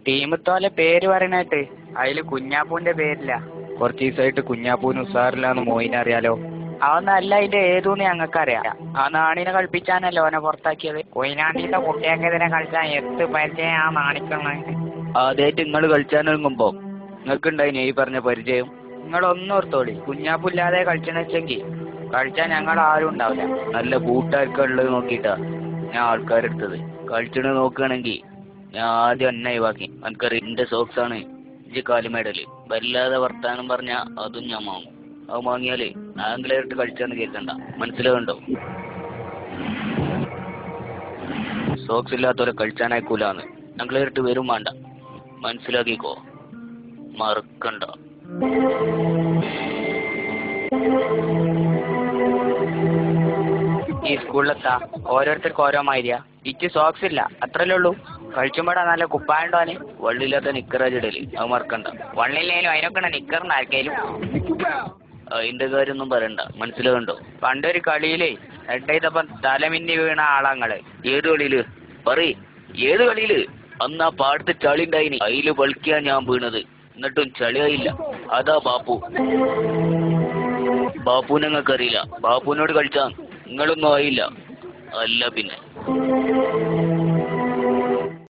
ടീമത്തോലെ പേര് പറയണേട്ട് അതില് കുഞ്ഞാപ്പൂന്റെ പേരില്ല. കുറച്ച് ദിവസമായിട്ട് കുഞ്ഞാപ്പൂന് ഉസാറില്ലാന്ന് മോയിനെ അറിയാലോ. അതൊന്നല്ല അതിന്റെ ഏതൂന്ന് ഞങ്ങൾക്കറിയാം. ആ നാണിനെ കളിപ്പിച്ചാനല്ലോ ഓനെ പുറത്താക്കിയത്. കൊയിലാണ്ടിന്റെ കുട്ടികൾക്കെതിരെ കളിച്ചാൻ എത്ത് പരിചയം ആ നാണിക്കണത്. ആദ്യമായിട്ട് നിങ്ങൾ കളിച്ചാനൊരുങ്ങുമ്പോ നിങ്ങൾക്കുണ്ടായിന് ഈ പറഞ്ഞ പരിചയം. നിങ്ങളൊന്നോർത്തോളി, കുഞ്ഞാപ്പില്ലാതെ കളിച്ചെങ്കിൽ കളിച്ചാൽ ഞങ്ങൾ ആരും ഉണ്ടാവില്ല. നല്ല കൂട്ടാർക്കാ ഉള്ളത് നോക്കിയിട്ടാ ഞാൻ ആൾക്കാരെടുത്തത്. കളിച്ചത് നോക്കുകയാണെങ്കിൽ ഞാൻ ആദ്യം എന്നെ ഒഴിവാക്കി. എനിക്കറിയാം എന്റെ സോക്സ് ആണ് ഇജ്ജ് കാലുമേടല്. വല്ലാതെ വർത്താനം പറഞ്ഞ അതും ഞാൻ വാങ്ങും. അത് വാങ്ങിയാല് ആംഗ്ലേറിട്ട് കളിച്ചാന്ന് കേൾക്കണ്ട, മനസ്സിലാവുണ്ടോ? സോക്സ് ഇല്ലാത്തവരെ കളിച്ചാനായിക്കൂലാന്ന് ആംഗ്ലേറിട്ട് വരും വേണ്ട, മനസ്സിലാക്കിക്കോ, മറക്കണ്ട. ഈ സ്കൂളിലെത്താ ഓരോരുത്തർക്ക് ഓരോ മാതിരിയാ. ഇക്ക് സോക്സ് ഇല്ല, അത്രല്ലേ ഉള്ളൂ. കളിച്ചുമ്പോടാ നല്ല കുപ്പായണ്ടോന്. വള്ളിയില്ലാത്ത നിക്കറാജിടല്, അത് മറക്കണ്ട. വള്ളിയില്ലേലും അതിനൊക്കെ നിക്കറിന് ആർക്കേലും. അതിന്റെ കാര്യമൊന്നും പറയണ്ട, മനസ്സിലാവുണ്ടോ? പണ്ടൊരു കളിയിലേ ഹെഡ് ചെയ്തപ്പം തലമിന്നി വീണ ആളങ്ങള്. ഏത് കളിയില് പറയ്, ഏത് കളിയില്? അന്ന് ആ പാടത്ത് ചളി ഉണ്ടായിനി, അതില് വളിക്കാ ഞാൻ വീണത്. എന്നിട്ടും ചളിയായില്ല. അതാ ബാപ്പു. ബാപ്പുനെ നിങ്ങൾക്കറിയില്ല. ബാപ്പുവിനോട് കളിച്ചാ നിങ്ങളൊന്നും ആയില്ല. അല്ല പിന്നെ